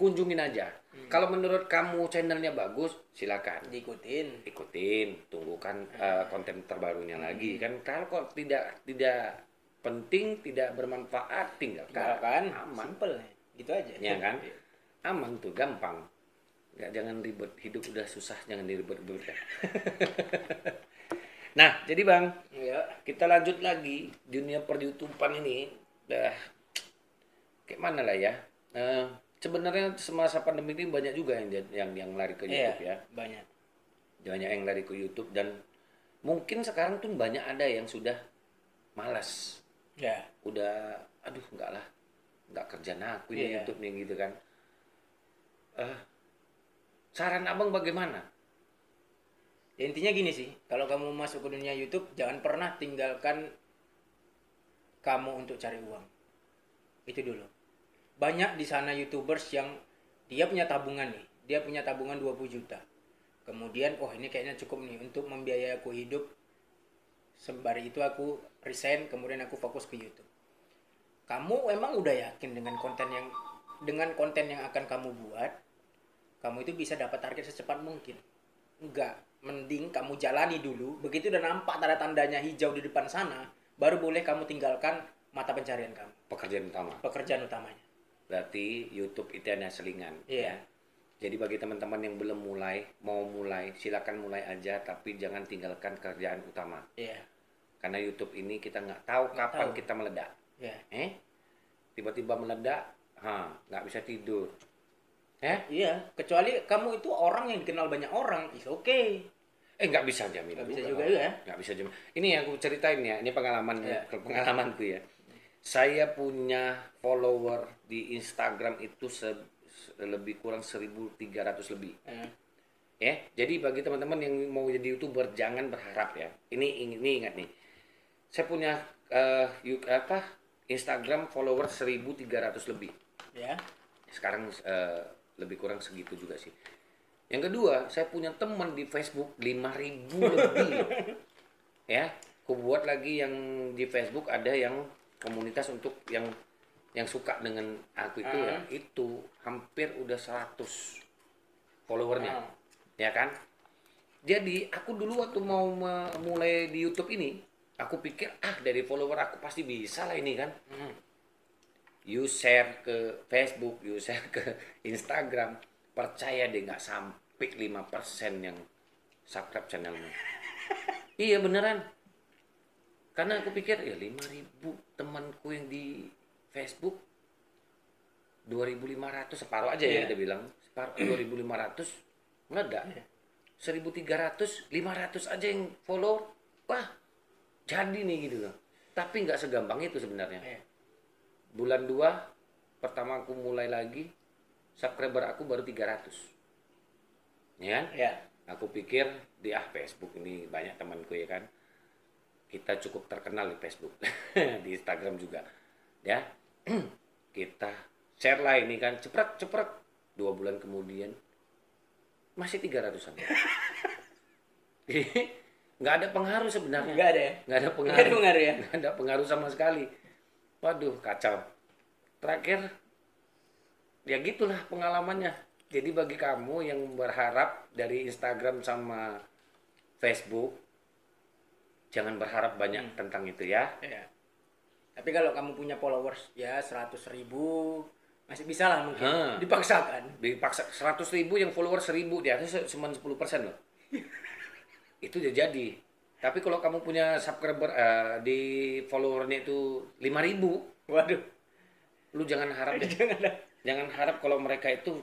Kunjungin aja. Kalau menurut kamu channelnya bagus, silakan ikutin, tunggukan konten terbarunya lagi kan. Kalau kok tidak penting, tidak bermanfaat, tinggalkan. Aman. Simple gitu aja. Ya kan? Aman tuh, gampang. Jangan ribet, hidup udah susah, jangan diribet-ribet ya. Nah, jadi Bang, kita lanjut lagi dunia per-YouTubean ini. Kayak mana lah ya? Sebenarnya semasa pandemi ini banyak juga yang lari ke YouTube ya. Banyak yang lari ke YouTube, dan mungkin sekarang tuh banyak ada yang sudah malas. Ya. Udah, aduh enggak lah, enggak kerjaan aku ini YouTube nih gitu kan. Saran Abang bagaimana? Ya, intinya gini sih, kalau kamu masuk ke dunia YouTube, jangan pernah tinggalkan kamu untuk cari uang. Itu dulu. Banyak di sana YouTubers yang dia punya tabungan nih, dia punya tabungan 20 juta. Kemudian, ini kayaknya cukup nih untuk membiayai aku hidup. Sembari itu aku resign, kemudian aku fokus ke YouTube. Kamu emang udah yakin dengan konten yang akan kamu buat, kamu itu bisa dapat target secepat mungkin? Enggak. Mending kamu jalani dulu, begitu udah nampak tanda-tandanya hijau di depan sana, baru boleh kamu tinggalkan mata pencarian kamu. Pekerjaan utamanya. Berarti YouTube itu hanya selingan. Iya. Ya. Jadi bagi teman-teman yang belum mau mulai, silakan mulai aja, tapi jangan tinggalkan kerjaan utama. Iya. Karena YouTube ini kita nggak tahu kapan kita meledak. Iya. Tiba-tiba meledak, nggak bisa tidur. Iya, kecuali kamu itu orang yang dikenal banyak orang, is okay. Nggak bisa jamin. Nggak bisa juga ya. Nggak bisa jamin. Ini yang aku ceritain ya, ini pengalamanku ya. Saya punya follower di Instagram itu lebih kurang 1.300 lebih. Ya, jadi bagi teman-teman yang mau jadi YouTuber jangan berharap ya. Ini ingat nih. Saya punya Instagram follower 1.300 lebih. Ya. Sekarang lebih kurang segitu juga sih. Yang kedua, saya punya teman di Facebook 5.000 lebih. Ya, aku buat lagi yang di Facebook ada yang komunitas untuk yang suka dengan aku itu ya, itu hampir udah 100 followernya. Ya kan? Jadi, aku dulu waktu mau mulai di YouTube ini, aku pikir dari follower aku pasti bisa lah ini kan. You share ke Facebook, you share ke Instagram, percaya deh nggak sampai 5% yang subscribe channelnya. Iya beneran. Karena aku pikir ya 5.000 temanku yang di Facebook, 2.500 separuh aja ya kita bilang, separuh 2.500 meledak. 1.300, 500 aja yang follow, wah jadi nih gitu loh. Tapi nggak segampang itu sebenarnya. Bulan 2 pertama aku mulai lagi, subscriber aku baru 300. Ya kan? Ya. Aku pikir di Facebook ini banyak temanku ya kan. Kita cukup terkenal di Facebook. Di Instagram juga. Ya. Kita share lah ini kan, ceprek 2 bulan kemudian masih 300-an. Nggak ada pengaruh sebenarnya. Nggak ada ya? Nggak ada pengaruh. Nggak ada pengaruh ya? Nggak ada pengaruh sama sekali. Waduh, kacau. Terakhir, ya gitulah pengalamannya. Jadi bagi kamu yang berharap dari Instagram sama Facebook, jangan berharap banyak tentang itu ya. Iya. Tapi kalau kamu punya followers ya 100.000 masih bisa lah mungkin. Dipaksakan. Dipaksa 100.000 yang follower 1.000 di atas cuma 10% loh. Itu udah jadi. Tapi kalau kamu punya subscriber di followernya itu 5.000, Waduh. lu jangan harap deh. Jangan harap kalau mereka itu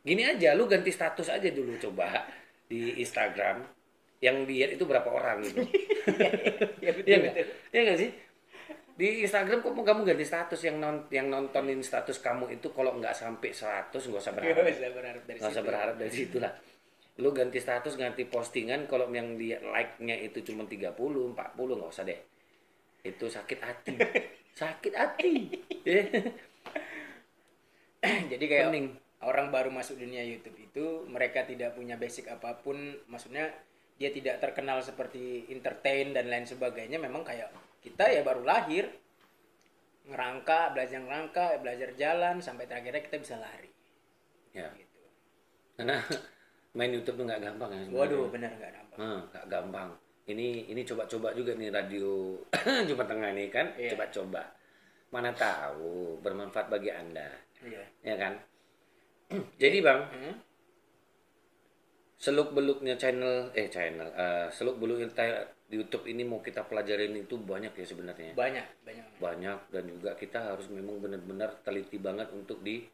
gini aja, lu ganti status aja dulu coba di Instagram. Yang lihat itu berapa orang gitu. Ya betul, Iya nggak? betul. Iya nggak sih? Di Instagram kok kamu ganti status yang nontonin status kamu itu kalau nggak sampai 100 nggak usah berharap. Nggak usah berharap dari Nggak usah situ. berharap dari situ lah. Lu ganti status, ganti postingan, kalau yang lihat like-nya itu cuma 30, 40 nggak usah deh. Itu sakit hati. Sakit hati. Jadi kayak Pening. orang baru masuk dunia YouTube itu mereka tidak punya basic apapun, maksudnya dia tidak terkenal seperti entertain dan lain sebagainya. Memang kayak kita ya baru lahir, ngerangka, belajar jalan sampai terakhirnya kita bisa lari. Ya. Gitu. Karena main YouTube tuh nggak gampang ya sebenarnya. Waduh, benar nggak gampang. Nggak gampang. Ini coba-coba juga nih radio Jumat Tengah ini kan, Iya. coba-coba. Mana tahu bermanfaat bagi Anda, Iya. ya kan? Jadi Bang, Hmm? seluk-beluknya seluk-beluk di YouTube ini mau kita pelajarin itu banyak ya sebenarnya. Banyak. Banyak, dan juga kita harus memang benar-benar teliti banget untuk di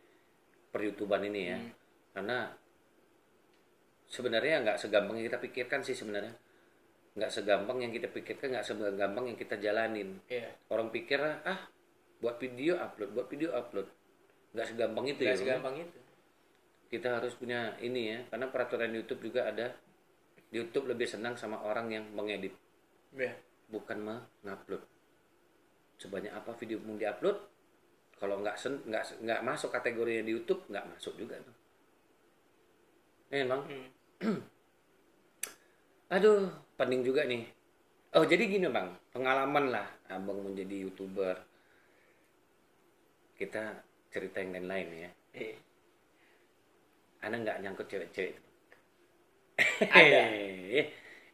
per-YouTubean ini ya. Karena sebenarnya nggak segampang yang kita pikirkan sih sebenarnya. Nggak segampang yang kita pikirkan, nggak segampang yang kita jalanin. Iya. Orang pikir buat video upload. Nggak segampang itu Nggak ya. segampang itu. Kita harus punya ini ya, karena peraturan YouTube juga ada. YouTube lebih senang sama orang yang mengedit, Iya. bukan mengupload. Sebanyak apa video mau diupload, kalau nggak masuk kategorinya di YouTube, nggak masuk juga tuh. Emang. Aduh, pening juga nih. Oh, jadi gini Bang, pengalaman lah Abang menjadi YouTuber. Kita cerita yang lain-lain ya. Iya. Anda nggak nyangkut cewek-cewek? Ada.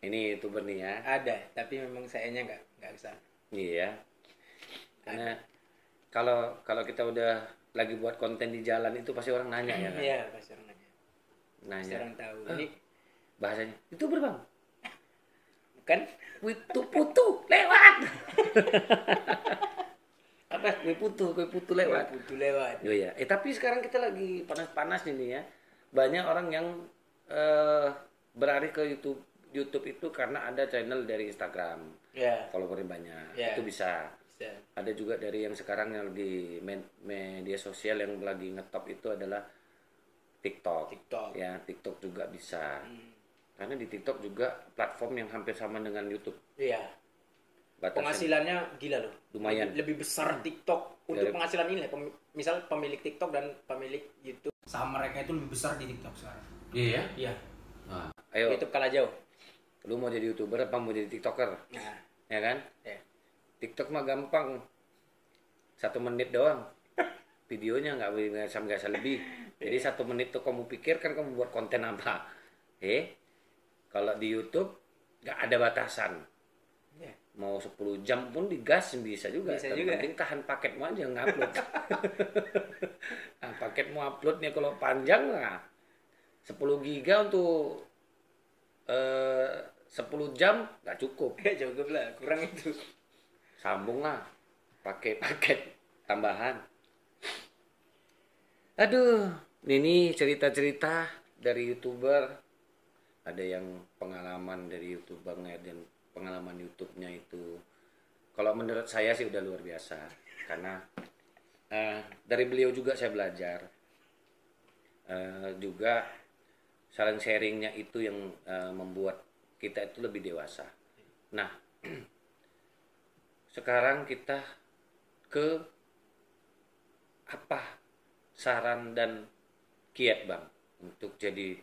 Ini YouTuber nih ya. Ada, tapi memang sayangnya nggak bisa. Iya. Karena kalau kita udah lagi buat konten di jalan itu pasti orang nanya ya kan? Iya, pasti orang nanya. Pasti Nanya. orang tahu. Ini Bahasanya, YouTuber Bang. bukan Putu lewat. Apa? Kue putu lewat. butuh lewat. Oh iya. Tapi sekarang kita lagi panas-panas ini ya. Banyak orang yang beralih ke YouTube itu karena ada channel dari Instagram. Ya. Followernya banyak. Ya. Itu bisa. Bisa. Ada juga dari yang sekarang yang di media sosial yang lagi ngetop itu adalah TikTok. Ya, TikTok juga bisa. Karena di TikTok juga platform yang hampir sama dengan YouTube. Iya. Batasnya Penghasilannya gila loh. lumayan. Lebih besar TikTok untuk Dari- penghasilan ini. Misal pemilik TikTok dan pemilik YouTube. Saham mereka itu lebih besar di TikTok sekarang. Iya. Iya. Nah, ayo, YouTube kalah jauh. lu mau jadi YouTuber apa mau jadi TikToker? Nah, Ya kan? ya. TikTok mah gampang, 1 menit doang videonya, nggak usah lebih. Jadi 1 menit tuh kamu pikirkan kamu buat konten apa. Kalau di YouTube nggak ada batasan, Ya. mau 10 jam pun digas bisa juga. Bisa Yang juga. penting tahan paketmu aja ngupload. Nah, paketmu uploadnya kalau panjang lah 10 giga untuk 10 jam nggak cukup. Gak cukup lah, kurang itu. Sambung lah pakai paket tambahan. Aduh, ini cerita-cerita dari YouTuber. Ada yang pengalaman dari YouTubernya dan pengalaman YouTube-nya itu. Kalau menurut saya sih udah luar biasa. Karena dari beliau juga saya belajar. Juga saling sharingnya itu yang membuat kita itu lebih dewasa. Nah, sekarang kita ke apa saran dan kiat Bang untuk jadi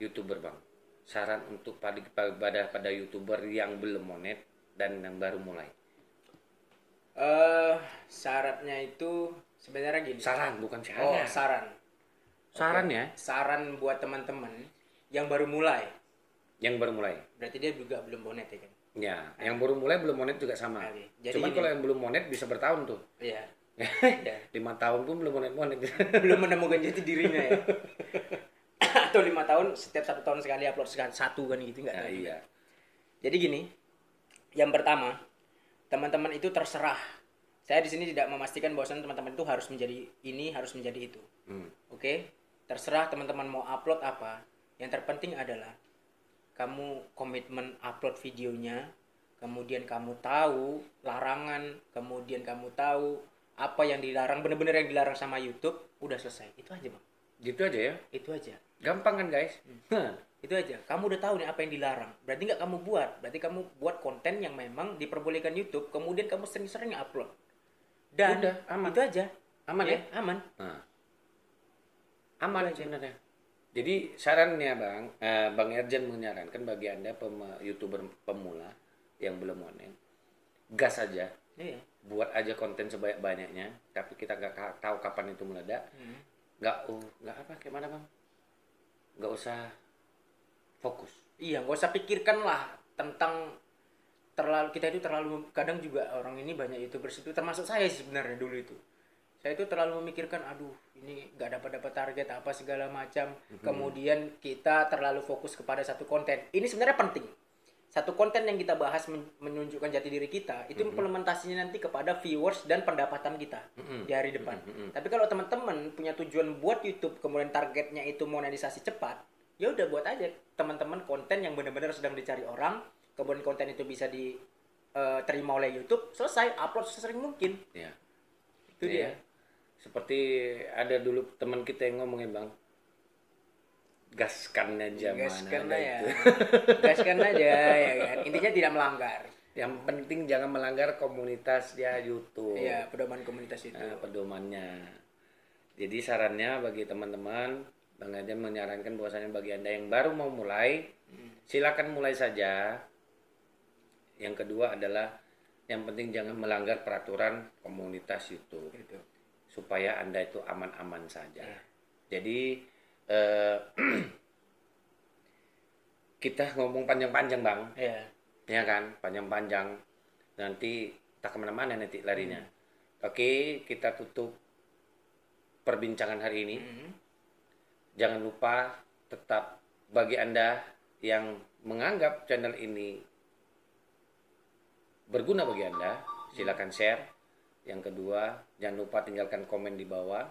YouTuber Bang. saran untuk pada YouTuber yang belum monet dan yang baru mulai? Syaratnya itu sebenarnya gini. Saran bukan syarat. Oh, saran. Saran Oke. ya? Saran buat teman-teman yang baru mulai. Yang baru mulai. Berarti dia juga belum monet ya kan? Ya, yang baru mulai belum monet juga sama. Oke. Jadi Cuman gini. kalau yang belum monet bisa bertahun tuh. Iya. 5 tahun pun belum monet. Belum menemukan jati dirinya ya. Atau 5 tahun setiap 1 tahun sekali upload satu kan gitu nggak Nah, tahu. iya. Jadi gini, yang pertama, teman-teman itu terserah. Saya di sini tidak memastikan bahwa teman-teman itu harus menjadi ini, harus menjadi itu. Oke? Terserah teman-teman mau upload apa. Yang terpenting adalah kamu komitmen upload videonya, kemudian kamu tahu larangan, kemudian kamu tahu apa yang dilarang, bener-bener yang dilarang sama YouTube, udah selesai. Itu aja, Bang. Gitu aja ya. Itu aja. Gampang kan, guys? Itu aja. Kamu udah tahu nih apa yang dilarang. Berarti nggak kamu buat. Berarti kamu buat konten yang memang diperbolehkan YouTube. Kemudian kamu sering-sering upload. Dan Udah, aman. itu aja. Aman ya? Aman. Nah. Aman sebenarnya. Jadi sarannya Bang Erjan menyarankan bagi Anda YouTuber pemula yang belum monet, gas aja. Iya. Buat aja konten sebanyak-banyaknya, tapi kita nggak tahu kapan itu meledak. Nggak apa, kayak mana Bang? Nggak usah fokus. Iya, nggak usah pikirkan lah tentang kita itu terlalu, kadang juga orang ini banyak YouTubers itu, termasuk saya sebenarnya dulu itu. Saya itu terlalu memikirkan, aduh ini nggak dapat target apa segala macam. Kemudian kita terlalu fokus kepada satu konten. Ini sebenarnya penting. Satu konten yang kita bahas menunjukkan jati diri kita, itu implementasinya nanti kepada viewers dan pendapatan kita di hari depan. Tapi kalau teman-teman punya tujuan buat YouTube, kemudian targetnya itu monetisasi cepat, ya udah buat aja teman-teman konten yang benar-benar sedang dicari orang, kemudian konten itu bisa diterima oleh YouTube, selesai, upload sesering mungkin. Ya. Itu dia. Seperti ada dulu teman kita yang ngomongin Bang, gaskan aja Gaskan mana ada ya. itu. Gaskan aja ya kan. Intinya tidak melanggar. Yang penting jangan melanggar komunitas dia YouTube. Iya, pedoman komunitas itu. Nah, pedomannya. Jadi sarannya bagi teman-teman, Bang Erjan menyarankan bahwasanya bagi Anda yang baru mau mulai, silakan mulai saja. Yang kedua adalah yang penting jangan melanggar peraturan komunitas YouTube. Gitu. Supaya Anda itu aman-aman saja. Ya. Jadi kita ngomong panjang-panjang Bang, Iya. ya kan, panjang-panjang. Nanti tak kemana-mana nanti larinya. Oke, kita tutup perbincangan hari ini. Jangan lupa tetap bagi Anda yang menganggap channel ini berguna bagi Anda, silakan share. Yang kedua, jangan lupa tinggalkan komen di bawah.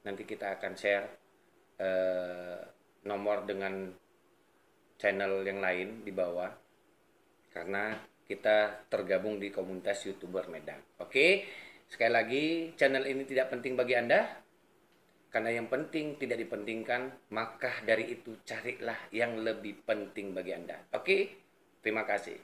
Nanti kita akan share nomor dengan channel yang lain di bawah, karena kita tergabung di komunitas YouTuber Medan. Oke, sekali lagi channel ini tidak penting bagi Anda, karena yang penting tidak dipentingkan, maka dari itu carilah yang lebih penting bagi Anda. Oke, terima kasih.